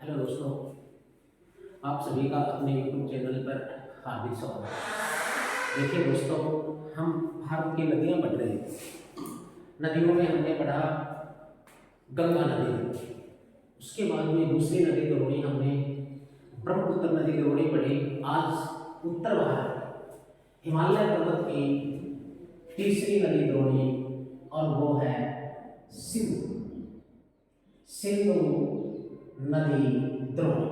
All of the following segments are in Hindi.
हेलो दोस्तों, आप सभी का अपने यूट्यूब चैनल पर हार्दिक स्वागत है। देखिए दोस्तों, हम भारत की नदियाँ पढ़ रहे हैं। नदियों में हमने पढ़ा गंगा नदी, उसके बाद में दूसरी नदी द्रोणी हमने ब्रह्मपुत्र नदी द्रोणी पढ़ी। आज उत्तर भारत हिमालय पर्वत की तीसरी नदी द्रोणी, और वो है सिंधु सिंधु नदी द्रोणी।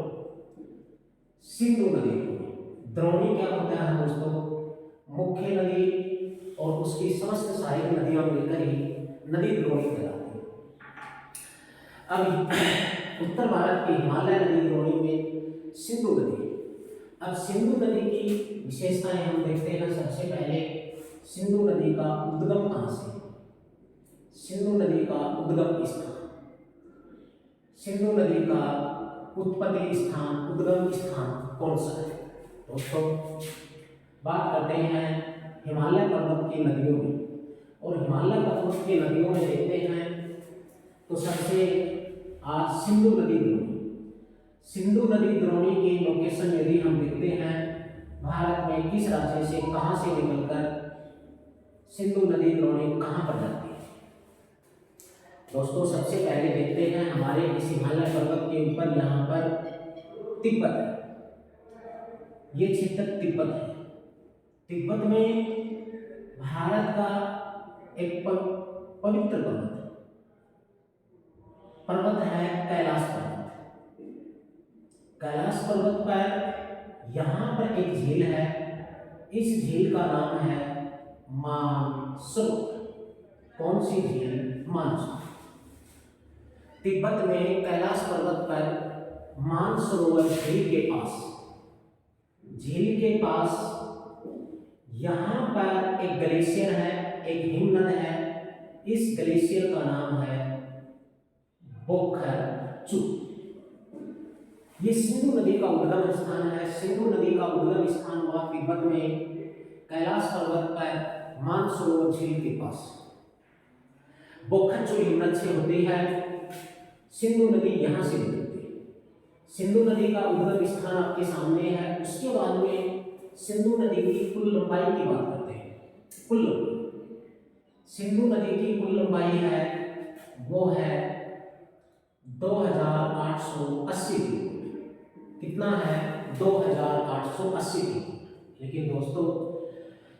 सिंधु नदी द्रोणी, द्रोणी क्या होता है दोस्तों? मुख्य नदी और उसकी समस्त सहायक नदियां मिलकर ही नदी द्रोणी कहलाती है। अब उत्तर भारत की हिमालय नदी द्रोणी में सिंधु नदी। अब सिंधु नदी की विशेषताएं हम देखते हैं। सबसे पहले सिंधु नदी का उद्गम कहाँ से? सिंधु नदी का उद्गम स्थान, सिंधु नदी का उत्पत्ति स्थान, उद्गम स्थान कौन सा है? दोस्तों, बात करते हैं हिमालय पर्वत की नदियों में, और हिमालय पर्वत की नदियों में देखते हैं तो सबसे आज सिंधु नदी द्रोणी। सिंधु नदी द्रोणी की लोकेशन यदि हम देखते हैं, भारत में किस राज्य से, कहां से निकलकर सिंधु नदी द्रोणी कहां पर जाती है? दोस्तों, सबसे पहले देखते हैं हमारे इस हिमालय पर्वत के ऊपर यहाँ पर तिब्बत है। ये क्षेत्र तिब्बत है। तिब्बत में भारत का एक पवित्र पर्वत है कैलाश पर्वत। कैलाश पर्वत पर यहाँ पर एक झील है। इस झील का नाम है मानसरोवर। कौन सी झील? मानसरोवर। तिब्बत में कैलाश पर्वत पर मानसरोवर झील के पास यहाँ पर एक ग्लेशियर है, एक हिमनद है। इस ग्लेशियर का नाम है बोखरचू। ये सिंधु नदी का उद्गम स्थान है। सिंधु नदी का उद्गम स्थान हुआ तिब्बत में कैलाश पर्वत पर मानसरोवर झील के पास। बोखरचू हिमनद से होती है। सिंधु नदी यहाँ से निकलती है। सिंधु नदी का उद्गम स्थान आपके सामने है। उसके बाद में सिंधु नदी की कुल लंबाई की बात करते हैं। कुल लंबाई सिंधु नदी की कुल लंबाई है, वो है 2880 किलोमीटर। कितना है? 2880 किलोमीटर। लेकिन दोस्तों,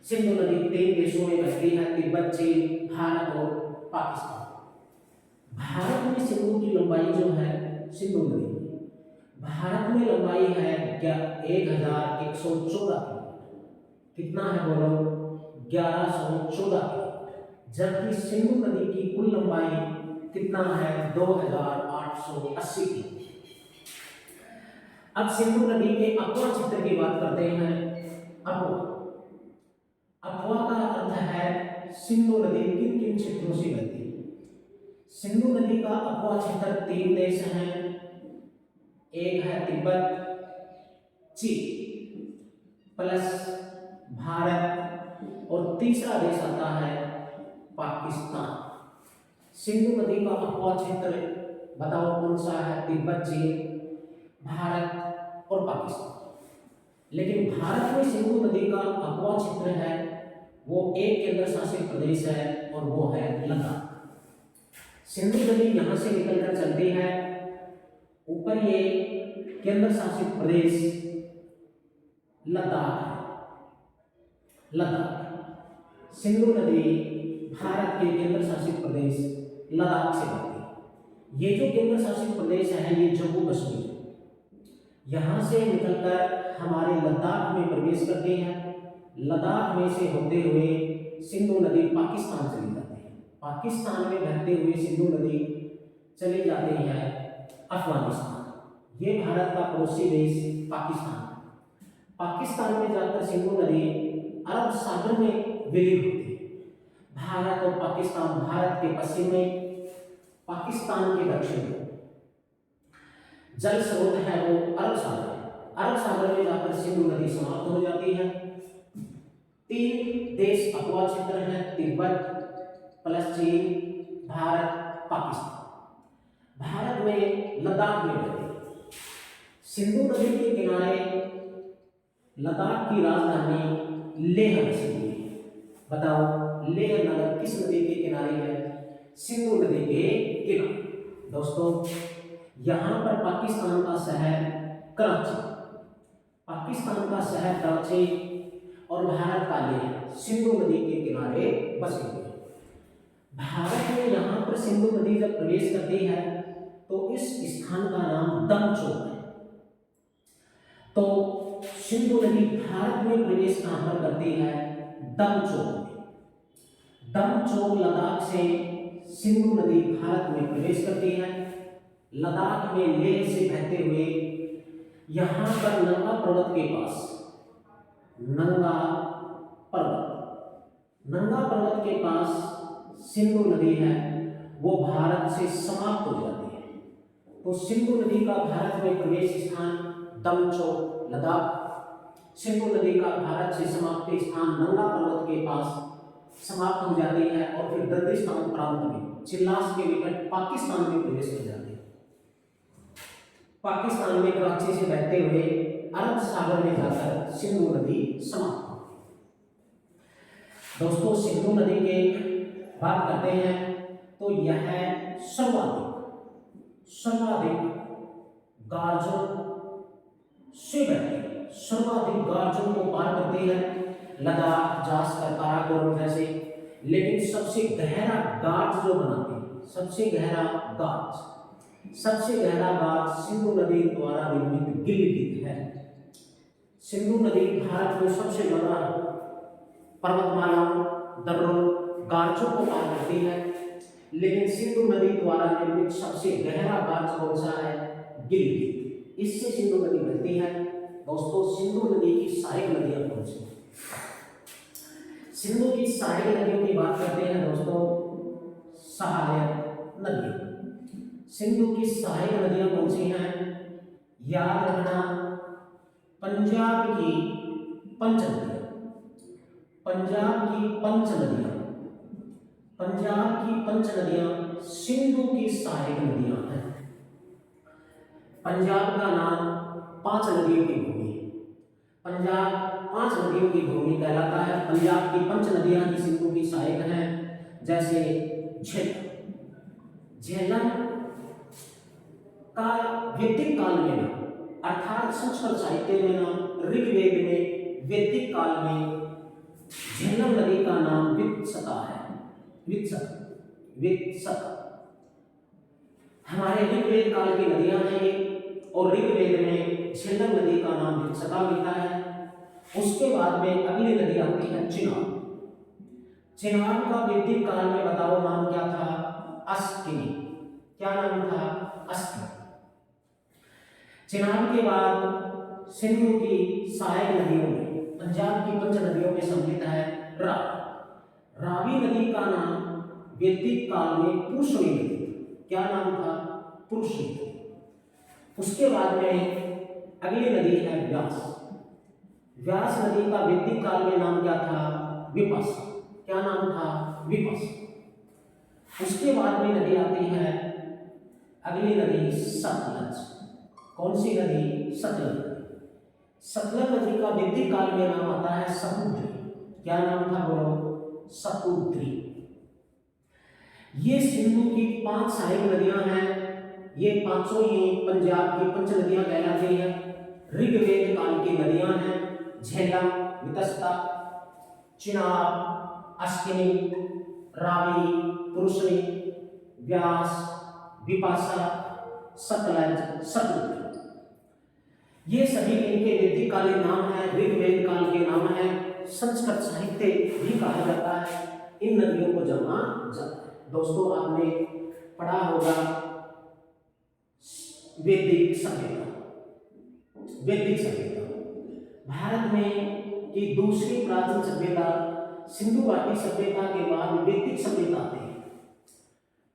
सिंधु नदी 3 देशों में बहती है, तिब्बत, चीन, भारत और पाकिस्तान। भारत में सिंधु की लंबाई जो है, सिंधु नदी भारत में लंबाई है 1114 किलोमीटर। कितना है बोलो? 1114 किलोमीटर। जबकि सिंधु नदी की कुल लंबाई कितना है? 2880 किलोमीटर। अब सिंधु नदी के अफवा क्षेत्र की बात करते हैं। अफवा का अर्थ है सिंधु नदी किन किन क्षेत्रों से बहती है। सिंधु नदी का अफवा क्षेत्र 3 देश हैं। एक है तिब्बत, चीन प्लस भारत, और तीसरा देश आता है पाकिस्तान। सिंधु नदी का अफवा क्षेत्र बताओ कौन सा है? तिब्बत, चीन, भारत और पाकिस्तान। लेकिन भारत में सिंधु नदी का अफवा क्षेत्र है, वो एक केंद्र शासित प्रदेश है, और वो है लद्दाख। सिंधु नदी यहाँ से निकलकर चलती है ऊपर। ये केंद्र शासित प्रदेश लद्दाख है। लद्दाख सिंधु नदी भारत के केंद्र शासित प्रदेश लद्दाख से बहती है। ये जो केंद्र शासित प्रदेश है, ये जम्मू कश्मीर, यहाँ से निकलकर हमारे लद्दाख में प्रवेश करती है। लद्दाख में से होते हुए सिंधु नदी पाकिस्तान चली जाती है। पाकिस्तान में बहते हुए सिंधु नदी चली जाती है अफगानिस्तान। ये भारत का पड़ोसी देश पाकिस्तान। पाकिस्तान में जाकर सिंधु नदी अरब सागर में विलीन होती है। भारत और पाकिस्तान, भारत के पश्चिम में, पाकिस्तान के दक्षिण में जल स्रोत है वो अरब सागर। अरब सागर में जाकर सिंधु नदी समाप्त हो जाती है। 3 देश अफवा क्षेत्र हैं, तिब्बत प्लस चीन, भारत, पाकिस्तान। भारत में लद्दाख में बहती है। सिंधु नदी के किनारे लद्दाख की राजधानी लेह बसी हुई है। बताओ लेह नगर किस नदी के किनारे है? सिंधु नदी के किनारे। दोस्तों यहाँ पर पाकिस्तान का शहर कराची, पाकिस्तान का शहर कराची और भारत का लेह सिंधु नदी के किनारे बसे हुए हैं। भारत में यहाँ पर सिंधु नदी जब प्रवेश करती है तो इस स्थान का नाम दमचौक है। तो सिंधु नदी भारत में प्रवेश कहाँ पर करती है? दमचौक में। दमचौक लद्दाख से सिंधु नदी भारत में प्रवेश करती है। लद्दाख में लेह से बहते हुए यहाँ पर नंगा पर्वत के पास, नंगा पर्वत के पास सिंधु नदी है, वो भारत से समाप्त हो जाती है। तो सिंधु नदी का भारत में प्रवेश स्थान दमचौक लद्दाख, सिंधु नदी का भारत से समाप्ति स्थान नंगा पर्वत के पास समाप्त हो जाती है और फिर दर्दिस्तान प्रांत में चिल्लास के निकट पाकिस्तान में प्रवेश कर जाती है। पाकिस्तान में कराची से बहते हुए अरब सागर में जाकर सिंधु नदी समाप्त होती है। दोस्तों सिंधु नदी के बात करते हैं तो यह सर्वाधिक गार्जों से बहती है, सर्वाधिक गार्जों को पार करती है, लद्दाख, जास्कर, काराकोरम जैसे। लेकिन सबसे गहरा गार्ज जो बनाती है, सबसे गहरा गार्ज सिंधु नदी द्वारा निर्मित गिलगित है। सिंधु नदी भारत में सबसे बड़ा पर्वतमालाओं, दर्रों, गार्जों को पार करती है, लेकिन सिंधु नदी द्वारा निर्मित सबसे गहरा गार्ज कौन सा है? गिलगित। इससे सिंधु नदी बहती है। दोस्तों सिंधु नदी की सहायक नदियां कौन सी? सिंधु की सहायक नदियों की बात करते हैं दोस्तों, सहायक नदियां। सिंधु की सहायक नदियां कौन सी हैं? याद रखना, पंजाब की पंच नदियां, सिंधु की सहायक नदियां हैं। पंजाब का नाम 5 नदियों की भूमि है। पंजाब 5 नदियों की भूमि कहलाता है। पंजाब की पंच नदियां ही सिंधु की सहायक हैं, जैसे झेलम का वैदिक काल में नाम, अर्थात संस्कृत साहित्य में नाम, ऋग्वेद में वैदिक काल में झेलम नदी का नाम वित्सका है। वित्सका हमारे ऋग्वेद काल की नदियां हैं ये, और ऋग्वेद में झेलम नदी का नाम वित्सका मिलता है। उसके बाद में अगली नदी आती है चिनाब। चिनाब का वैदिक काल में बताओ नाम क्या था? अस्किनी। क्या नाम था? अस्किनी। चिनाब के बाद सिंधु की सहायक नदियों में, पंजाब की पंच नदियों में सम्मिलित है रावी। रावी नदी का नाम वैदिक काल में पुरुषनी नदी। क्या नाम था? पुरुषनी नदी। उसके बाद में अगली नदी है व्यास। व्यास नदी का वैदिक काल में नाम क्या था? विपास। क्या नाम था? विपास। उसके बाद में नदी आती है अगली नदी सतलज। कौन सी नदी? सतलज। सतलज नदी का वैदिक काल में नाम आता है समुद्री। क्या नाम था? बोलो। समुद्री। ये सिंधु की 5 सहायक नदियां हैं। ये पांचों ही पंजाब की पंच नदियां कहलाती हैं। ऋग्वेद काल की नदियां हैं। झेलम, वितस्ता, चिनाब, अस्किनी, रावी, पुरुषनी, व्यास, विपासा, सतलज, सतलुज। ये सभी इनके वैदिक कालीन नाम है, ऋग्वेद काल के नाम है, संस्कृत साहित्य भी कहा जाता है। इन नदियों को जमा जाता है। दोस्तों आपने पढ़ा होगा वैदिक सभ्यता। भारत में की दूसरी प्राचीन सभ्यता सिंधु घाटी सभ्यता के बाद वैदिक सभ्यता आती है।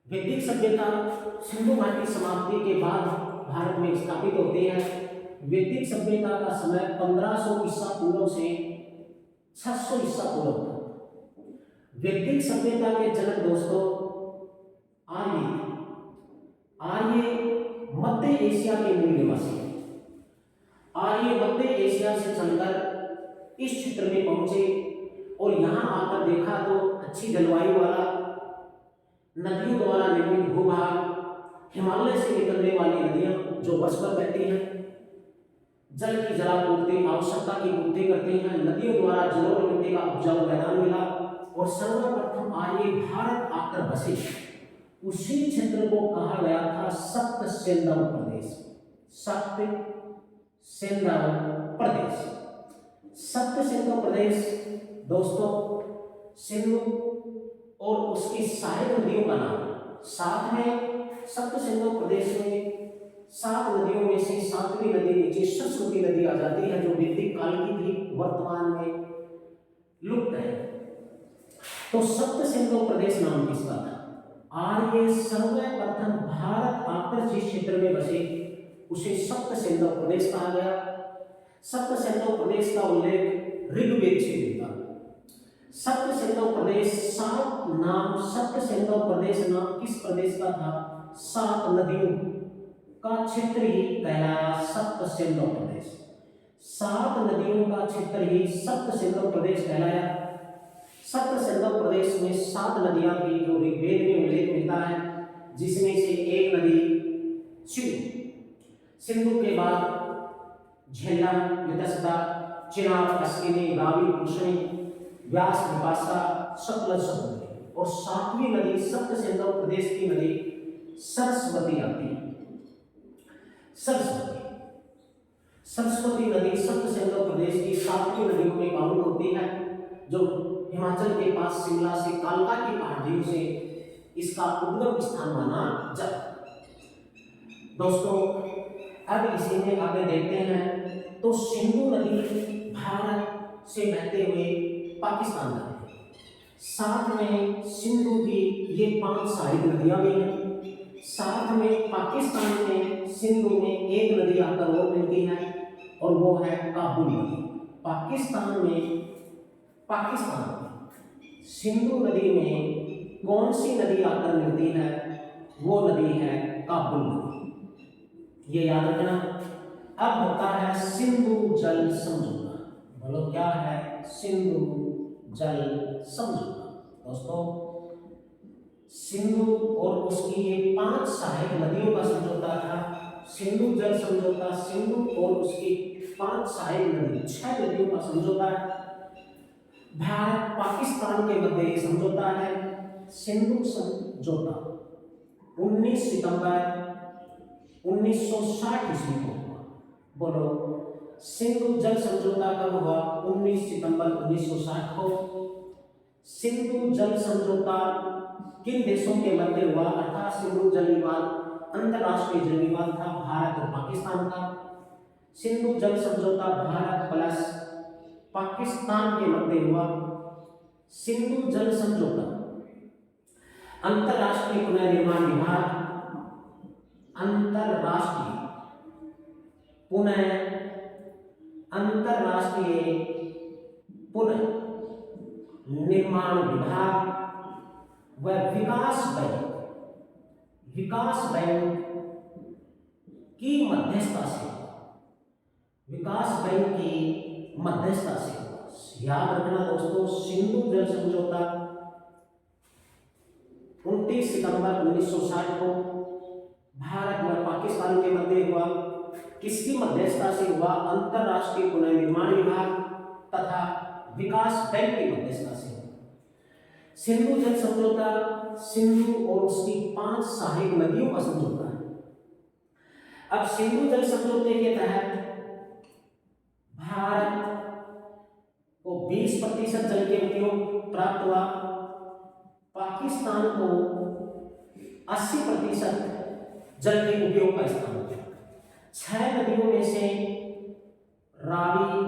वैदिक सभ्यता सिंधु घाटी समाप्ति के बाद भारत में स्थापित होती है। वैदिक सभ्यता का समय 1500 ईसा पूर्व से 600 ईसा पूर्व था। वैदिक सभ्यता के जनक दोस्तों आर्य मध्य एशिया के मूल निवासी। आर्य मध्य एशिया से चलकर इस क्षेत्र में पहुंचे और यहाँ आकर देखा तो अच्छी जलवायु वाला, नदियों द्वारा निर्मित भूभाग, हिमालय से निकलने वाली नदियां जो वर्ष भर बहती हैं, जल की जलापूर्ति, आवश्यकता की पूर्ति करती हैं, नदियों द्वारा जलोढ़ मिट्टी का उपजाऊ मैदान मिला और सर्वप्रथम आर्य भारत आकर बसे। उसी क्षेत्र को कहा गया था सप्त सिंधु प्रदेश। सप्त सिंधु प्रदेश, सप्त सिंधु प्रदेश दोस्तों, सिंधु और उसकी सहायक नदियों का नाम। साथ में सप्त सिंधु प्रदेश में 7 नदियों में से 7वीं नदी नीचे सरस्वती नदी आ जाती है, जो वैदिक काल की थी, वर्तमान में लुप्त है। तो सप्त सिंधु प्रदेश नाम किसका था? आर्य सर्वप्रथम भारत आकर जिस क्षेत्र में बसे उसे सप्त सिंधु प्रदेश कहा गया। सप्त सिंधु प्रदेश का उल्लेख ऋग्वेद से मिलता है। सप्त सिंधु प्रदेश, 7 नाम, सप्त सिंधु प्रदेश नाम किस प्रदेश का था? 7 नदियों का क्षेत्र ही कहलाया सप्त सिंधु प्रदेश। 7 नदियों का क्षेत्र ही सप्त सिंधु प्रदेश कहलाया। सप्त सिंधु प्रदेश में 7 नदियां थी जो ऋग्वेद में उल्लेख मिलता है, जिसमें से एक नदी सिंधु। सिंधु के बाद झेलम, वितस्ता, चिनाब, अश्विनी, रावी, पुष्णी, व्यास, विपाशा, सतलज, सतलज और 7वीं नदी सप्त सिंधु प्रदेश की नदी सरस्वती आती है। सरस्वती नदी सप्त सिंधु प्रदेश की 7वीं नदियों में काउंट होती है, जो हिमाचल के पास शिमला से कालका की पहाड़ियों से इसका उद्गम स्थान माना जाता है। दोस्तों अब इसी में आगे देखते हैं तो सिंधु नदी भारत से बहते हुए पाकिस्तान जाती है। साथ में सिंधु की ये 5 सहायक नदियां भी हैं। साथ में पाकिस्तान में सिंधु में एक नदी आकर और मिलती है और वो है काबुल नदी। पाकिस्तान में सिंधु नदी में कौन सी नदी आकर मिलती है? वो नदी है काबुल नदी, ये याद रखना। अब होता है सिंधु जल समझौता। बोलो क्या है? सिंधु जल समझौता। दोस्तों सिंधु और उसकी ये 5 सहायक नदियों का समझौता था। सिंधु जल समझौता, सिंधु और उसकी 5 सहायक नदी, 6 नदियों का समझौता है। भारत पाकिस्तान के मध्य ये समझौता है। सिंधु समझौता 19 सितंबर 1960 ईस्वी को हुआ। बोलो सिंधु जल समझौता कब हुआ? 19 सितंबर 1960 को। सिंधु जल समझौता किन देशों के मध्य हुआ? अर्थात सिंधु जल विवाद अंतरराष्ट्रीय जल विवाद था भारत और पाकिस्तान का। सिंधु जल समझौता भारत प्लस पाकिस्तान के मध्य हुआ। सिंधु जल समझौता अंतरराष्ट्रीय पुनर्निर्माण विभाग, अंतरराष्ट्रीय पुनर्निर्माण विभाग व विकास बैंक की मध्यस्थता से, विकास बैंक की मध्यस्थता से। याद रखना दोस्तों, सिंधु जल समझौता 29 सितंबर 1960 को भारत व पाकिस्तान के मध्य हुआ। किसकी मध्यस्थता से हुआ? अंतरराष्ट्रीय पुनर्निर्माण विभाग तथा विकास बैंक की मध्यस्थता से। सिंधु जल समझौता सिंधु और उसकी 5 सहायक नदियों का समझौता है। अब सिंधु जल समझौते के तहत भारत को 20% जल के उपयोग प्राप्त हुआ, पाकिस्तान को 80% जल के उपयोग का स्थान हुआ। 6 नदियों में से रावी,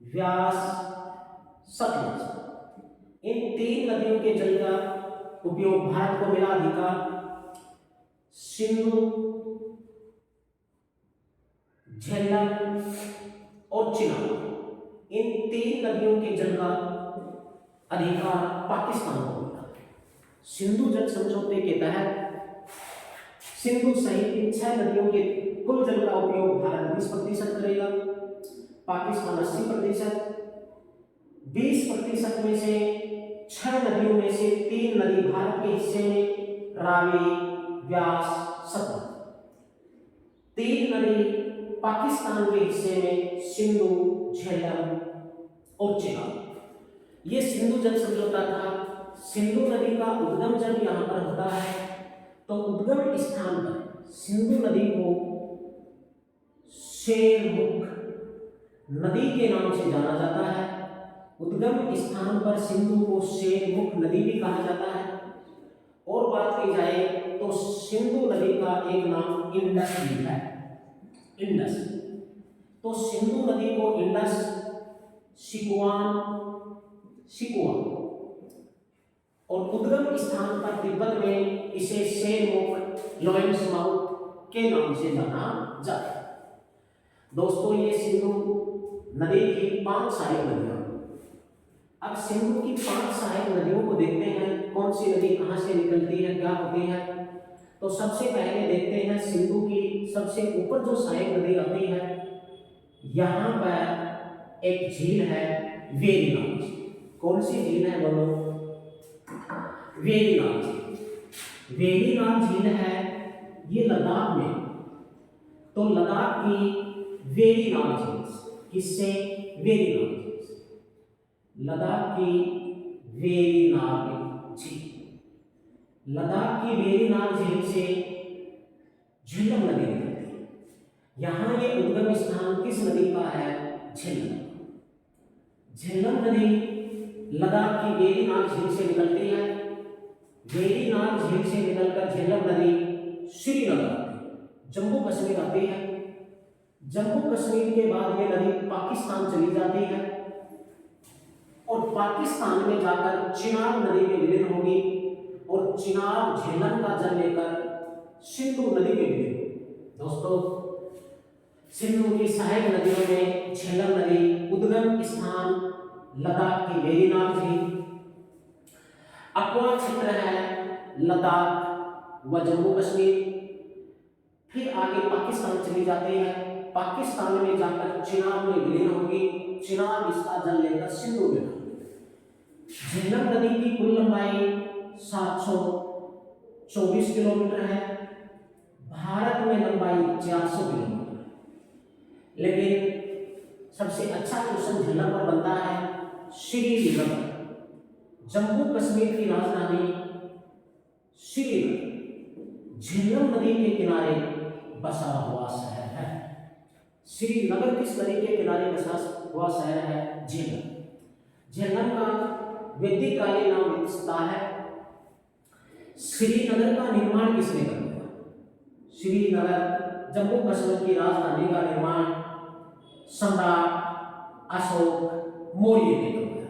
व्यास, सतलज, इन 3 नदियों के जल का उपयोग भारत को मिला अधिकार। सिंधु, झेलम और चिनाब, इन 3 नदियों के जल का अधिकार पाकिस्तान को मिला। सिंधु जल समझौते के तहत सिंधु सहित इन 6 नदियों के कुल जल का उपयोग भारत 20% करेगा, पाकिस्तान 80%, 20% में से 6 नदियों में से 3 नदी भारत के हिस्से में, रावी, व्यास, सतलज। 3 नदी पाकिस्तान के हिस्से में, सिंधु, झेलम और चिनाब। ये सिंधु जल समझौता था। सिंधु नदी का उद्गम जल यहाँ पर होता है, तो उद्गम स्थान पर सिंधु नदी को शेरमुख नदी के नाम से जाना जाता है। उद्गम स्थान पर सिंधु को शेरमुख नदी भी कहा जाता है। और बात की जाए तो सिंधु नदी का एक नाम इंडस भी है, इंडस। तो सिंधु नदी को इंडस, सिकुआन और उद्गम स्थान पर तिब्बत में इसे शेरमुख लॉयंस माउथ के नाम से जाना जाता है। दोस्तों, ये सिंधु नदी की 5 सहायक नदियां। अब सिंधु की 5 सहायक नदियों को देखते हैं, कौन सी नदी कहां से निकलती है, क्या होती है। तो सबसे पहले देखते हैं सिंधु की सबसे ऊपर जो सहायक नदी आती है, यहां पर एक झील है वेरीनाग। कौन सी झील है बोलो? वेरीनाग झील। वेरीनाग झील है ये लद्दाख में। तो लद्दाख की वेरीनाग झील, किससे? वेरीनाग झील से। लद्दाख की वेरीनाग झील, लद्दाख की वेरीनाग झील से झेलम नदी निकलती है। यहाँ ये उद्गम स्थान किस नदी का है? झेलम। झेलम नदी लद्दाख की वेरीनाग झील से निकलती है। वेरीनाग झील से निकलकर झेलम नदी श्रीनगर आती है, जम्मू कश्मीर आती है। जम्मू कश्मीर के बाद ये नदी पाकिस्तान चली जाती है और पाकिस्तान में जाकर चिनाब नदी में विलीन होगी और चिनाब झेलम का जल लेकर सिंधु नदी में विलीन होगी। दोस्तों, सिंधु की सहायक नदियों में झेलम नदी, उद्गम स्थान लद्दाख की वेरीनाग झील, अकवा क्षेत्र है लद्दाख व जम्मू कश्मीर। फिर आगे पाकिस्तान चली जाती है, पाकिस्तान में जाकर चिनाब में विलीन होगी, चिनाब इसका जल लेकर सिंधु में। झेलम नदी की कुल लंबाई 724 किलोमीटर है। भारत में लंबाई 400 किलोमीटर है। लेकिन सबसे अच्छा क्वेश्चन झेलम पर बनता है श्रीनगर। जम्मू कश्मीर की राजधानी श्रीनगर झेलम नदी के किनारे बसा हुआ शहर है। श्रीनगर किस नदी के किनारे बसा हुआ शहर है? झेलम। झेलम का वैदिक कालीन नाम विकसता है। श्रीनगर का निर्माण किसने कर दिया? श्रीनगर जम्मू कश्मीर की राजधानी का निर्माण सम्राट अशोक मौर्य ने कर दिया।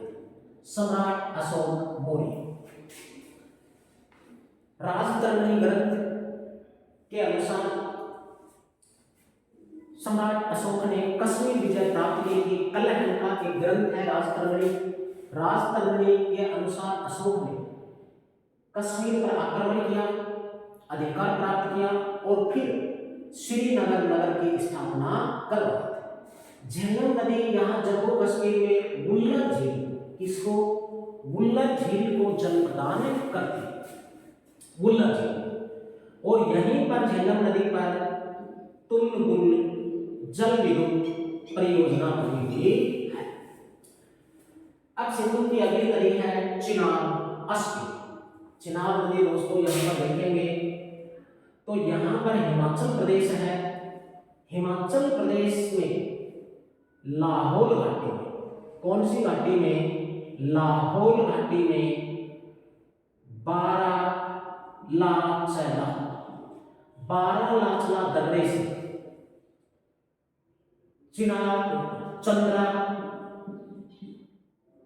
सम्राट अशोक मौर्य। राजतरणी ग्रंथ के अनुसार सम्राट अशोक ने कश्मीर विजय प्राप्त की थी। कलह का एक ग्रंथ है राजतरणी। राजतरणी के अनुसार अशोक ने कश्मीर पर आक्रमण किया, अधिकार प्राप्त किया और फिर श्रीनगर नगर की स्थापना करवाई। झेलम नदी यहाँ जम्मू कश्मीर में वुल्लर झील, किसको? वुल्लर झील को जल प्रदान करती है, वुल्लर झील। और यहीं पर झेलम नदी पर तुलबुल जल विद्युत परियोजना बनी हुई है। अब सिंधु की अगली नदी है चिनाब, अश्विनी। चिनाब नदी दोस्तों यहाँ पर देखेंगे तो यहाँ पर हिमाचल प्रदेश है। हिमाचल प्रदेश में लाहौल घाटी में, कौन सी घाटी में? लाहौल घाटी में 12 लाचला दर्रे से चिनाब, चंद्रा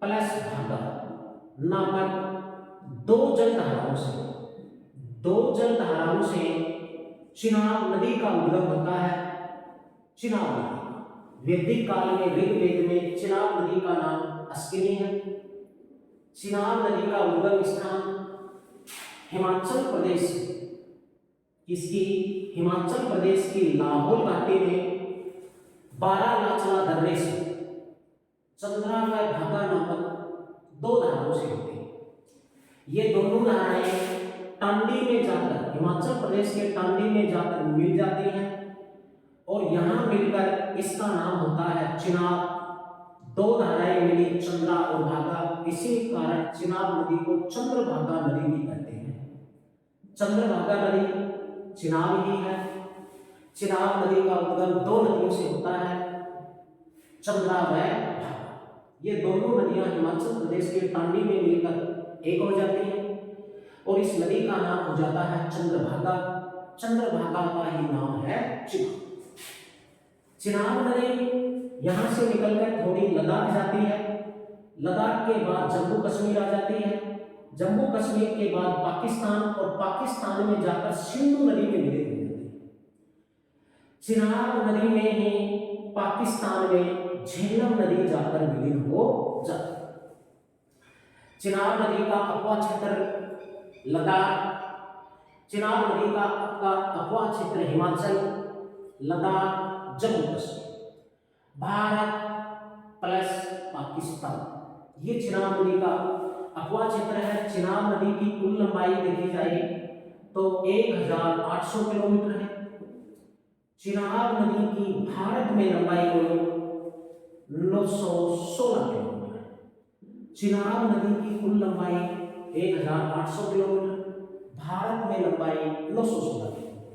प्लस भागा नामक दो जल धाराओं से चिनाब नदी का उद्गम होता है। चिनाब नदी वैदिक काल में ऋग्वेद में चिनाब नदी का नाम अश्विनी है। चिनाब नदी का उद्गम स्थान हिमाचल प्रदेश किसकी? हिमाचल प्रदेश की लाहौल घाटी में बारालाचला दर्रे से चंद्रा व भागा नामक दो धाराओं से होती है। ये दोनों धाराएं टांडी में जाकर, हिमाचल प्रदेश के टांडी में जाकर मिल जाती हैं और यहां मिलकर इसका नाम होता है चिनाब। दो धाराएं मिली, चंद्रा और भागा, इसी कारण चिनाब नदी को चंद्रभागा नदी भी कहते हैं। चंद्रभागा नदी चिनाब ही है। चिनाब नदी का उद्गम दो नदियों से होता है, चंद्रा व भागा। ये दोनों नदियां हिमाचल प्रदेश के टांडी में मिलकर एक हो जाती हैं और इस नदी का नाम हो जाता है चंद्रभागा। चंद्रभागा का ही नाम है चिनाब। चिनाब नदी यहां से निकलकर थोड़ी लद्दाख जाती है, लद्दाख के बाद जम्मू कश्मीर आ जाती है, जम्मू कश्मीर के बाद पाकिस्तान और पाकिस्तान में जाकर सिंधु नदी में विलीन हो जाती है। चिनाब नदी में ही पाकिस्तान में झेलम नदी जाकर विलीन हो जाती है। चिनाब नदी का अपवा क्षेत्र लद्दाख, चिनाब नदी का अपवा क्षेत्र हिमाचल, लद्दाख, जम्मू कश्मीर, भारत प्लस पाकिस्तान, ये चिनाब नदी का अपवा क्षेत्र है। चिनाब नदी की कुल लंबाई देखी जाए तो 1800 किलोमीटर है। चिनाब नदी की भारत में लंबाई 916 किलोमीटर है। चिनाब नदी की कुल लंबाई 1800 किलोमीटर, भारत में लंबाई 916 किलोमीटर।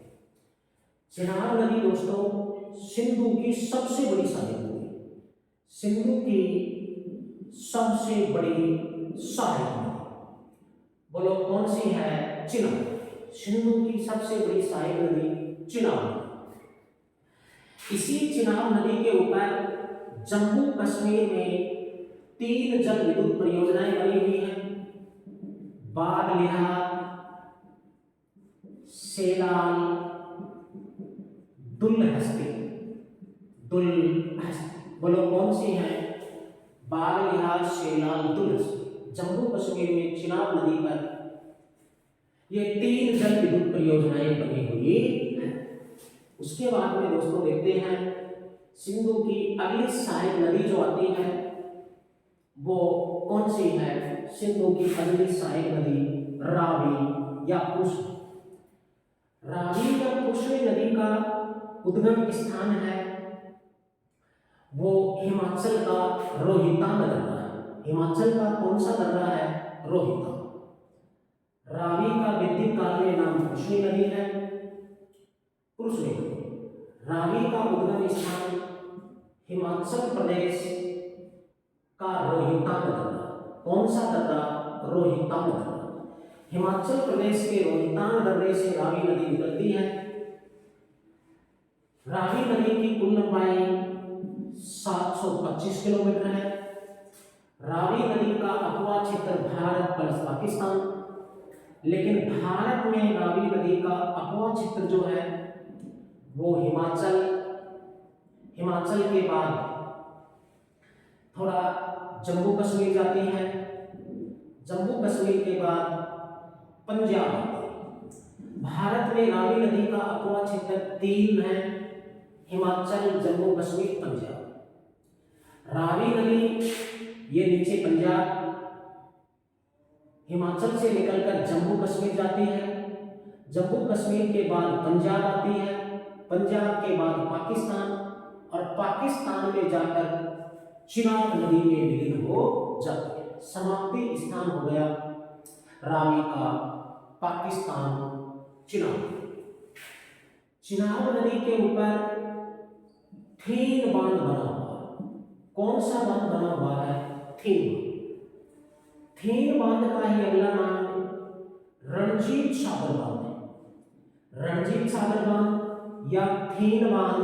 चिनाब नदी दोस्तों सिंधु की सबसे बड़ी सहायक नदी, सिंधु की सबसे बड़ी सहायक नदी, बोलो कौन सी है? चिनाब। सिंधु की सबसे बड़ी सहायक नदी चिनाब। इसी चिनाब नदी के ऊपर जम्मू कश्मीर में 3 जल विद्युत परियोजनाएं बनी हुई हैं, बागलिहार, सेलाल, दुलहस्ती। बोलो कौन सी है? बागलिहार, सेलाल, दुलहस्ती। जम्मू कश्मीर में चिनाब नदी पर ये 3 जल विद्युत परियोजनाएं बनी हुई हैं। उसके बाद में दोस्तों देखते हैं सिंधु की अगली सहायक नदी जो आती है वो कौन सी है? सिंधु की अगली सहायक नदी रावी या कृष्ण। रावी या कृष्ण नदी का उद्गम स्थान है वो हिमाचल का रोहितांग दर्रा है। हिमाचल का कौन सा दर्रा है? रोहितांग। रावी का वैदिक काल में नाम कृष्ण नदी है। कृष्ण नदी, रावी का उद्गम स्थान हिमाचल प्रदेश का रोहितांग दर्रा। कौन सा दर्रा? रोहितांग दर्रा। हिमाचल प्रदेश के रोहितांग दर्रे से रावी नदी निकलती है। रावी नदी की कुल लंबाई 725 किलोमीटर है। रावी नदी का अपवा क्षेत्र भारत प्लस पाकिस्तान, लेकिन भारत में रावी नदी का अपवा क्षेत्र जो है वो हिमाचल, हिमाचल के बाद थोड़ा जम्मू कश्मीर जाती है, जम्मू कश्मीर के बाद पंजाब। भारत में रावी नदी का अपवा क्षेत्र 3 है, हिमाचल, जम्मू कश्मीर, पंजाब। रावी नदी ये नीचे पंजाब, हिमाचल से निकलकर जम्मू कश्मीर जाती है, जम्मू कश्मीर के बाद पंजाब आती है, पंजाब के बाद पाकिस्तान और पाकिस्तान में जाकर चिनाब नदी में विलीन हो जाती है। समाप्ति स्थान हो गया रावी का पाकिस्तान चिनाब। चिनाब नदी के ऊपर थीन बांध बना हुआ है। कौन सा बांध बना हुआ है? थीन। थीन बांध का ही अगला नाम रणजीत सागर बांध है। रणजीत सागर बांध या थीन बांध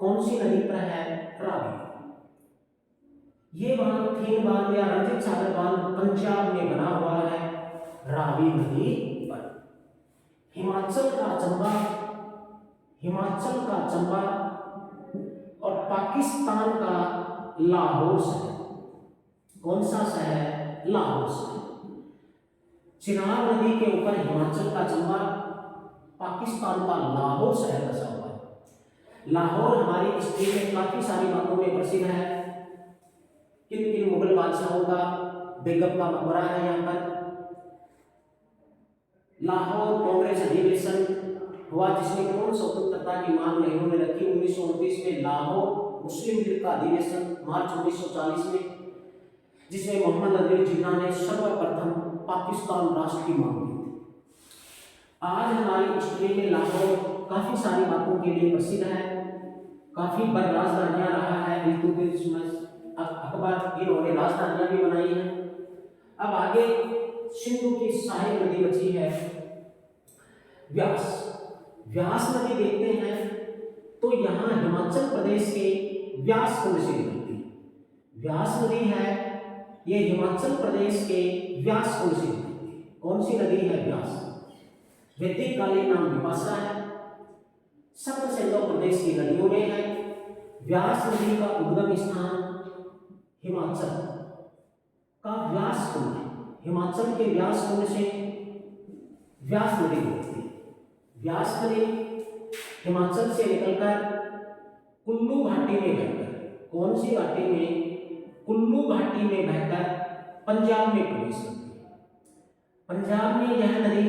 कौन सी नदी पर है? रावी। ये बांध थीन बांध या रणजीत सागर बांध पंजाब में बना हुआ है रावी नदी पर। हिमाचल का चंबा, हिमाचल का चंबा और पाकिस्तान का लाहौर शहर, कौन सा शहर? लाहौर शहर। चिनाब नदी के ऊपर हिमाचल का चंबा, पाकिस्तान का लाहौर शहर बसा हुआ है। लाहौर हमारी हिस्ट्री में काफी सारी बातों में प्रसिद्ध है। किन किन मुगल बादशाहों का बेगम का मकबरा है यहाँ पर। लाहौर कांग्रेस अधिवेशन हुआ जिसमें कौन स्वतंत्रता की मांग नेहरू ने रखी 1929 में। लाहौर मुस्लिम लीग का अधिवेशन मार्च 1940 में, जिसमें मोहम्मद अली जिन्ना ने सर्वप्रथम पाकिस्तान राष्ट्र की मांग की थी। आज हमारी हिस्ट्री में लाहौर काफी सारी बातों के लिए प्रसिद्ध है। काफी बड़ राजधानियां रहा है। अकबर इन्होंने राजधानियां भी बनाई हैं। अब आगे सिंधु की सहायक नदी बची है व्यास। व्यास नदी देखते हैं तो यहाँ हिमाचल प्रदेश के व्यास कुंड से निकलती है। व्यास नदी है, ये हिमाचल प्रदेश के व्यास कुंड से निकलती है। कौन सी नदी है? व्यास। वैदिक कालीन नाम विपाशा है। सप्त सिंधु प्रदेश की नदियों में है। व्यास नदी का उद्गम स्थान हिमाचल का व्यास कुंड है। हिमाचल के व्यास कुंड से व्यास नदी निकलती है। व्यास नदी हिमाचल से निकलकर कुल्लू घाटी में बहकर, कौन सी घाटी में? कुल्लू घाटी में बहकर पंजाब में प्रवेश करती है। पंजाब में यह नदी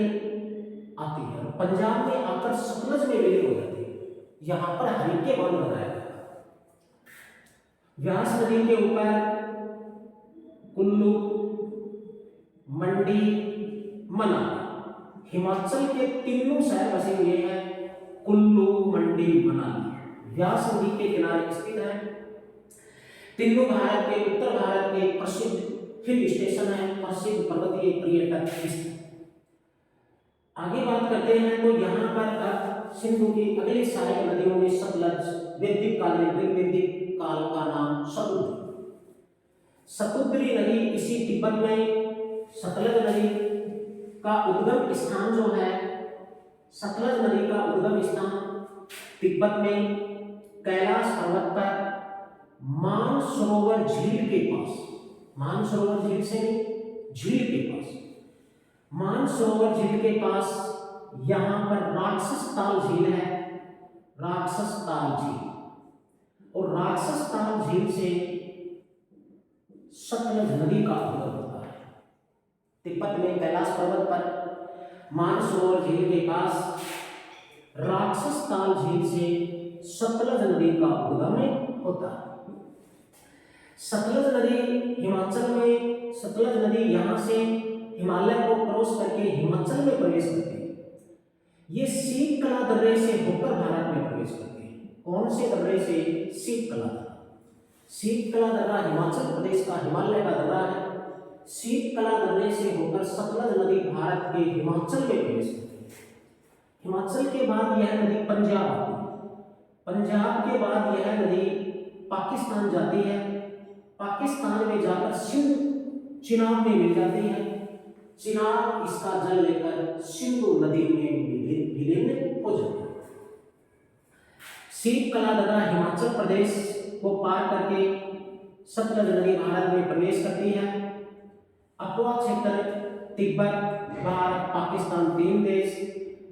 आती है और पंजाब में आकर सतलज में विलीन हो जाती है। यहाँ पर हल्के बांध बनाया गया। व्यास नदी के ऊपर कुल्लू, मंडी, मनाली, हिमाचल के तीनों शहर बसे हुए हैं। कुल्लू, मंडी, मनाली व्यास नदी के किनारे स्थित है। तीनों भारत के उत्तर भारत के प्रसिद्ध हिल स्टेशन है, प्रसिद्ध पर्वतीय पर्यटक स्थल। आगे बात करते हैं तो यहाँ पर अब सिंधु की अगली सहायक नदियों में सतलज, वैदिक काल का नाम सतुद्री। सतुद्री नदी इसी तिब्बत में सतलज नदी का उद्गम स्थान जो है, सतलज नदी का उद्गम स्थान तिब्बत में कैलाश पर्वत पर मानसरोवर झील के पास, मानसरोवर झील से झील के पास, मानसरोवर झील के पास यहाँ पर राक्षस ताल झील है। राक्षस ताल झील और राक्षस ताल झील से सतलज नदी का उद्गम होता है। तिब्बत में कैलाश पर्वत पर मानसरोवर झील के पास राक्षस ताल झील से सतलज नदी का उद्गम होता है। सतलज नदी हिमाचल में, सतलज नदी यहाँ से हिमालय को क्रॉस करके हिमाचल में प्रवेश करती है। ये शीतकला दर्रे से होकर भारत में प्रवेश करती है। कौन से दर्रे से? शीतकला दर्रा। शीतकला दर्रा हिमाचल प्रदेश का हिमालय का दर्रा है। शीतकला दर्रे से होकर सतलज नदी भारत के हिमाचल में प्रवेश करती है। हिमाचल के बाद यह नदी पंजाब आती है। पंजाब के बाद यह नदी पाकिस्तान जाती है। पाकिस्तान में जाकर सिंध चिनाब में मिल जाती है। चिनाब इसका जल लेकर सिंधु नदी में विलीन हो जाती है। शीतकला दर्रा हिमाचल प्रदेश को पार करके सतलज नदी भारत में प्रवेश करती है। अकवा क्षेत्र तिब्बत, भारत, पाकिस्तान तीन देश।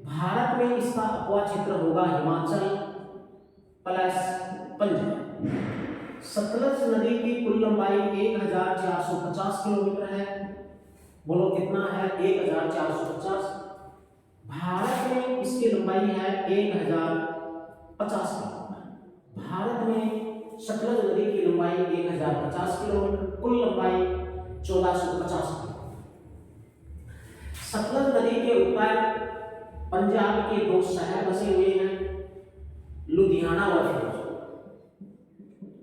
भारत में इसका अकवा क्षेत्र होगा हिमाचल प्लस पंजाब। सतलज नदी की कुल लंबाई 1450 किलोमीटर है। बोलो कितना है? 1450। भारत में इसकी लंबाई है 1050 किलोमीटर। भारत में सतलज नदी की लंबाई 1050 किलोमीटर, कुल लंबाई 1450 किलोमीटर। सतलज नदी के ऊपर पंजाब के दो शहर बसे हुए हैं, लुधियाना व फिरोजपुर।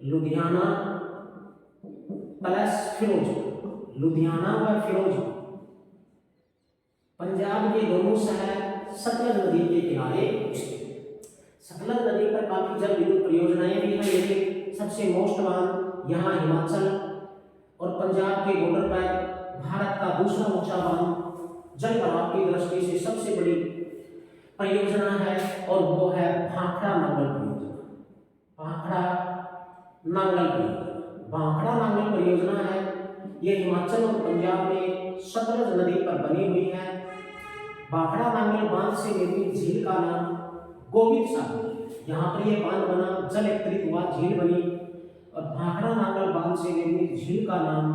लुधियाना प्लस फिरोजपुर, लुधियाना व फिरोजपुर। पंजाब के दोनों शहर सतलज नदी के किनारे स्थित। सतलज नदी पर काफी जल विद्युत परियोजनाएं भी हैं, लेकिन सबसे मोस्ट वन यहाँ हिमाचल और पंजाब के बॉर्डर पर भारत का दूसरा ऊंचा बांध जल प्रवाह की दृष्टि से सबसे बड़ी परियोजना है और वो है भाखड़ा नांगल परियोजना। भाखड़ा नांगल परियोजना, भाखड़ा नांगल परियोजना है। ये हिमाचल और पंजाब में सतलज नदी पर बनी हुई है। भाखड़ा नांगल बांध से निर्मित झील का नाम गोविंद सागर है। यहाँ पर यह बांध बना, जल एकत्रित हुआ, झील बनी। और भाखड़ा नांगल बांध से निर्मित झील का नाम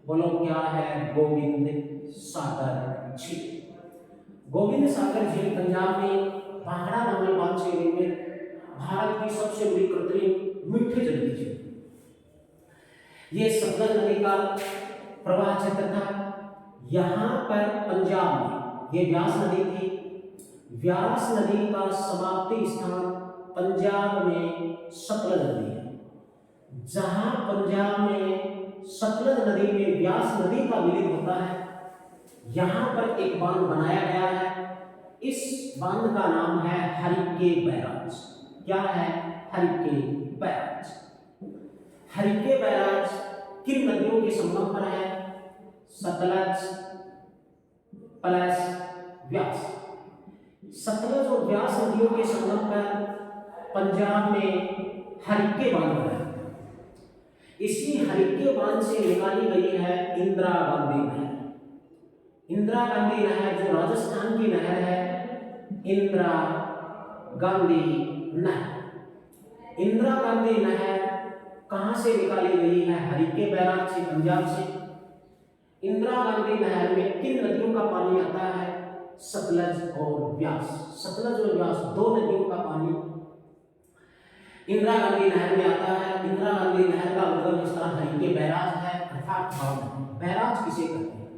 बोलो क्या है? गोविंद सागर झील। गोविंद सागर झील पंजाब में भाखड़ा नांगल बांध से निर्मित भारत की सबसे बड़ी कृत्रिम मीठे जल की झील। ये सतलज नदी का प्रवाह क्षेत्र था। यहाँ पर पंजाब में ये व्यास नदी थी। व्यास नदी का समाप्ति स्थान पंजाब में सतलज नदी है। जहाँ पंजाब में सतलज नदी में व्यास नदी का विलीन होता है, यहाँ पर एक बांध बनाया गया है। इस बांध का नाम है हरिके बैराज। क्या है? हरिके बैराज। हरिके बैराज किन नदियों के संगम पर है? सतलज प्लस व्यास। सतलज और व्यास नदियों के संगम पर पंजाब में हरिके बांध है। इसी हरिके बांध से निकाली गई है इंदिरा गांधी नहर। इंदिरा गांधी नहर जो राजस्थान की नहर है, इंदिरा गांधी नहर। इंदिरा गांधी नहर कहाँ से निकाली गई है? हरिके बैराज से, पंजाब से। इंदिरा गांधी नहर में किन नदियों का पानी आता है? सतलज और व्यास। सतलज और व्यास दो नदियों का पानी इंदिरा गांधी नहर में आता है। इंदिरा गांधी नहर का उद्गम स्थान हरिके बैराज है, अर्थात बांध। बैराज किसे कहते हैं?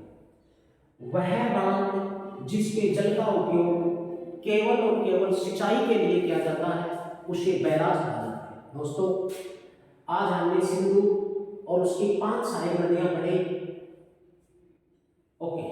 वह बांध जिसके जल का उपयोग केवल और केवल सिंचाई के लिए किया जाता है, उसे बैराज कहा जाता है। दोस्तों, आज हमने सिंधु और उसकी 5 सहायक नदियां पढ़ी। ओके।